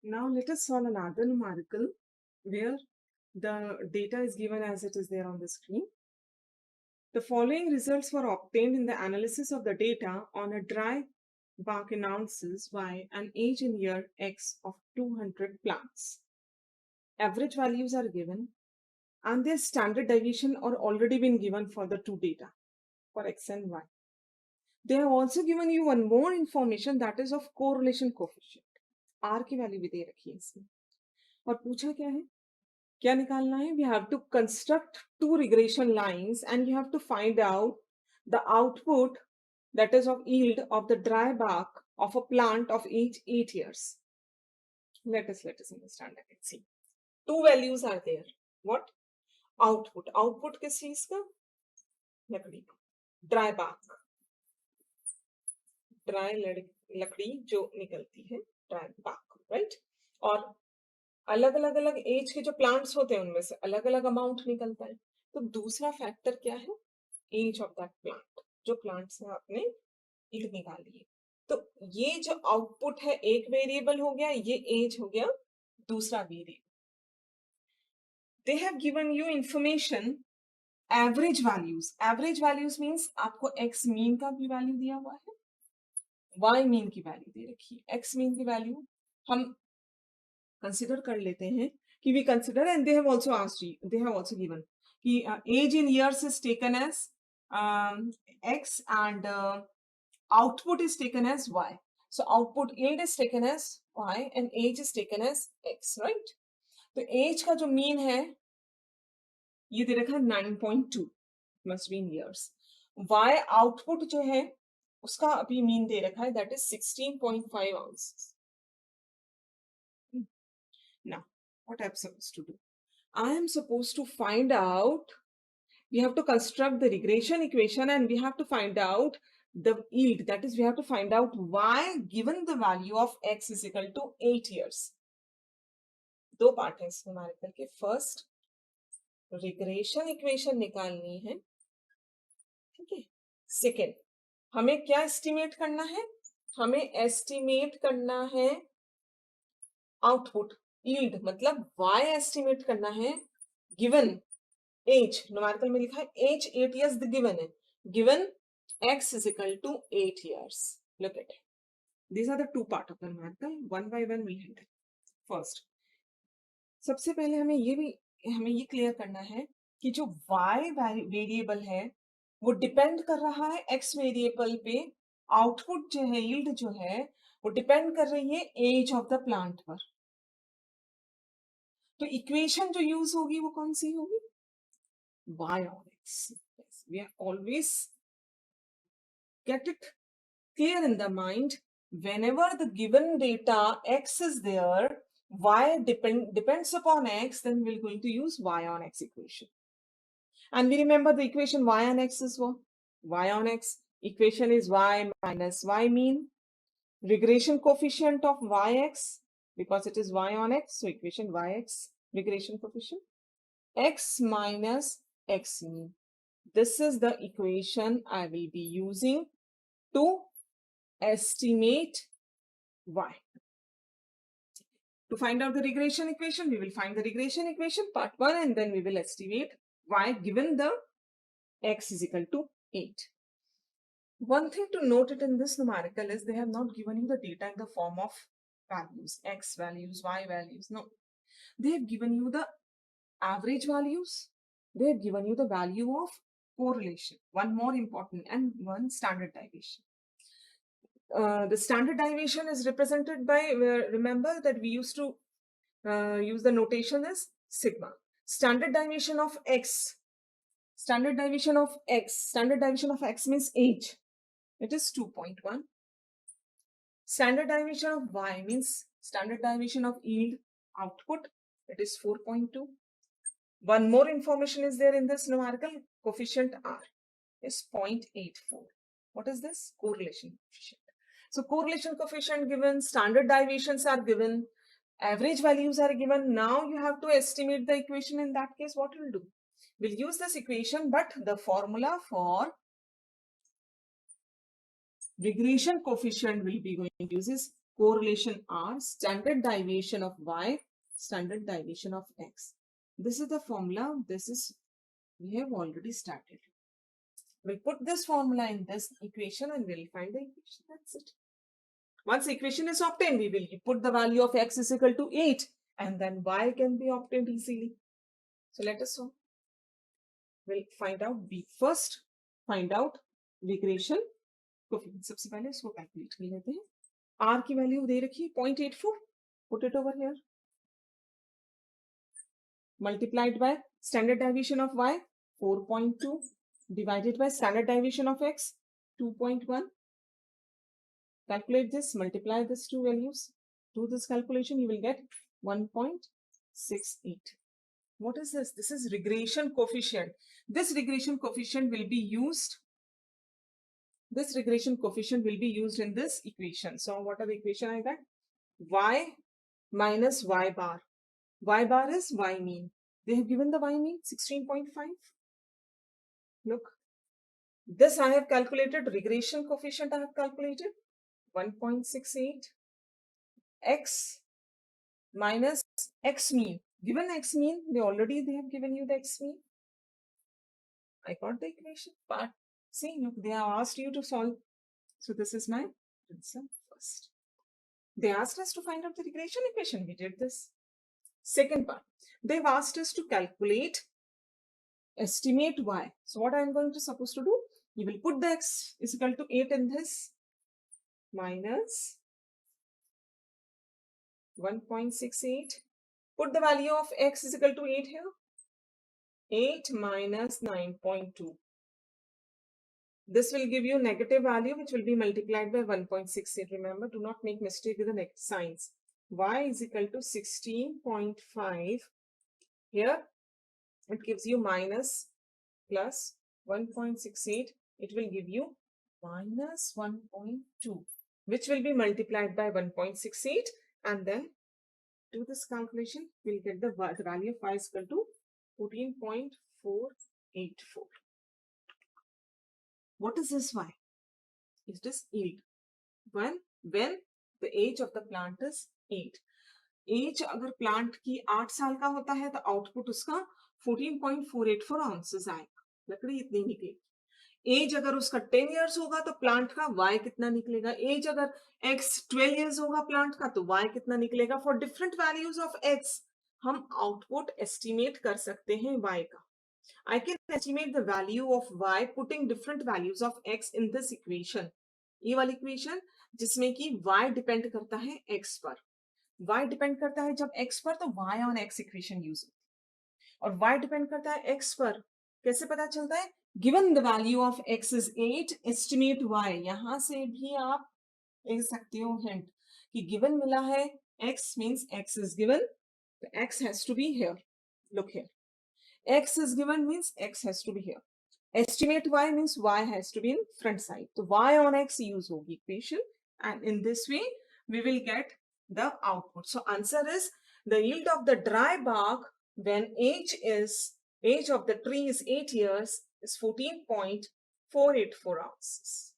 Now let us solve another numerical where the data is given as it is there on the screen. The following results were obtained in the analysis of the data on a dry bark announces Y an age in year X of 200 plants. Average values are given and their standard deviation are already been given for the two data for X and Y. They have also given you one more information that is of correlation coefficient. R की value भी दे रखी है इसमें और पूछा क्या है क्या निकालना है we have to construct two regression lines and you have to find out the output that is of yield of the dry bark of a plant of each 8 years. Let us understand that. See, two values are there. What? Output किस चीज का? लकड़ी, dry bark, dry लकड़ी जो निकलती है, dry bark, right? और अलग अलग एज के जो प्लांट्स होते हैं उनमें से अलग अलग अमाउंट निकलता है. तो दूसरा फैक्टर क्या है? Age of that plant. जो प्लांट्स में आपने ईल्ड निकाली है. तो ये जो आउटपुट है एक वेरिएबल हो गया, ये एज हो गया दूसरा variable. They have given you information average values. Average values means आपको एक्स मीन का भी वैल्यू दिया हुआ है, वाई मीन की वैल्यू दे रखी है. एक्स मीन की वैल्यू हम कंसिडर कर लेते हैं कि we consider and they have also asked, they have also given कि age in years is taken as x and output is taken as y. So output yield is taken as y and age is taken as x, right? तो age का जो mean है ये दे रखा है 9.2 must be in years. y output जो है उसका अभी मीन दे रखा है that is 16.5 ounces. Now what I'm supposed to do? I am supposed to find out, we have to construct the regression equation and we have to find out the yield. That is, we have to find out y given the value of x is equal to 8 years. दो part है इस numerical के. First regression equation निकालनी है, ठीक है. Second हमें क्या एस्टिमेट करना है? हमें एस्टिमेट करना है आउटपुट यील्ड, मतलब y एस्टिमेट करना है गिवन एज. न्यूमेरिकल में लिखा है एज 8 years गिवन है. Given x is equal to 8 years. Look at it. These are the two part of the numerical. One by one we handle. First, सबसे पहले हमें ये क्लियर करना है कि जो y वेरिएबल है वो डिपेंड कर रहा है x वेरिएबल पे. आउटपुट जो है, यील्ड जो है, वो डिपेंड कर रही है एज ऑफ द प्लांट पर. तो इक्वेशन जो यूज होगी वो कौन सी होगी? y on x. Yes, we are always get it clear in the mind. Whenever the given data x is there, y depends upon x, then we're going to use y on x equation. And we remember the equation y on x is what? Y on x equation is y minus y mean. Regression coefficient of yx, because it is y on x, so equation yx regression coefficient. X minus x mean. This is the equation I will be using to estimate y. To find out the regression equation, we will find the regression equation part 1 and then we will estimate y given the x is equal to 8. One thing to note it in this numerical is they have not given you the data in the form of values, x values, y values. No, they have given you the average values. They have given you the value of correlation, one more important, and one standard deviation. The standard deviation is represented by, remember that we used to use the notation as sigma. Standard deviation of x, standard deviation of x means age. It is 2.1. Standard deviation of y means standard deviation of yield output. It is 4.2. One more information is there in this numerical. Coefficient R is 0.84. What is this? Correlation coefficient. So correlation coefficient given, standard deviations are given, average values are given. Now you have to estimate the equation. In that case, what we'll do? We'll use this equation, but the formula for regression coefficient will be going to use is correlation R, standard deviation of Y, standard deviation of X. This is the formula. We have already started. We'll put this formula in this equation and we'll find the equation. That's it. Once equation is obtained, we will put the value of X is equal to 8 and then Y can be obtained easily. So let us solve. We'll find out B. First, find out regression coefficient. सबसे पहले इसको calculate कर लेते हैं. R की value दे रखी है 0.84. Put it over here. Multiplied by standard deviation of Y 4.2 divided by standard deviation of X 2.1. Calculate this, multiply these two values. Do this calculation, you will get 1.68. What is this? This is regression coefficient. This regression coefficient will be used. This regression coefficient will be used in this equation. So what are the equation I got? Y minus Y bar. Y bar is Y mean. They have given the Y mean 16.5. Look. This I have calculated. Regression coefficient I have calculated 1.68. X minus X mean. Given X mean, they have given you the X mean. I got the equation, but see, look, they have asked you to solve. So this is my answer first. They asked us to find out the regression equation. We did this. Second part, they've asked us to calculate, estimate Y. So what I'm going to supposed to do? You will put the X is equal to 8 in this minus 1.68. Put the value of X is equal to 8 here. 8 minus 9.2. This will give you negative value which will be multiplied by 1.68. Remember, do not make mistake with the negative signs. Y is equal to 16.5. Here it gives you minus plus 1.68. It will give you minus 1.2, which will be multiplied by 1.68, and then do this calculation. We'll get the value of Y is equal to 14.484. What is this Y? It is yield. When the age of the plant is 8. Age अगर plant की 8 साल का होता है तो output उसका 14.484 ounces आएगा. लकड़ी इतनी निकलेगी. एज अगर उसका 10 years होगा तो प्लांट का Y कितना निकलेगा. एज अगर X 12 years होगा प्लांट का तो Y कितना निकलेगा. For different values of X हम आउटपुट एस्टिमेट कर सकते हैं Y का. I can estimate the value of Y putting different values of X in this equation. ये वाली इक्वेशन जिसमें कि Y डिपेंड करता है X पर. Y डिपेंड करता है जब X पर तो Y on X equation use होती है. और Y डिपेंड करता है X पर. कैसे पता चलता है? Given the value of X is 8, estimate Y. यहाँ से भी आप ले सकते हो hint कि given मिला है X means X is given. The X has to be here. Look here. X is given means X has to be here. Estimate Y means Y has to be in front side. So Y on X use होगी equation, and in this way we will get the output. So answer is the yield of the dry bark when age of the tree is 8 years is 14.484 ounces.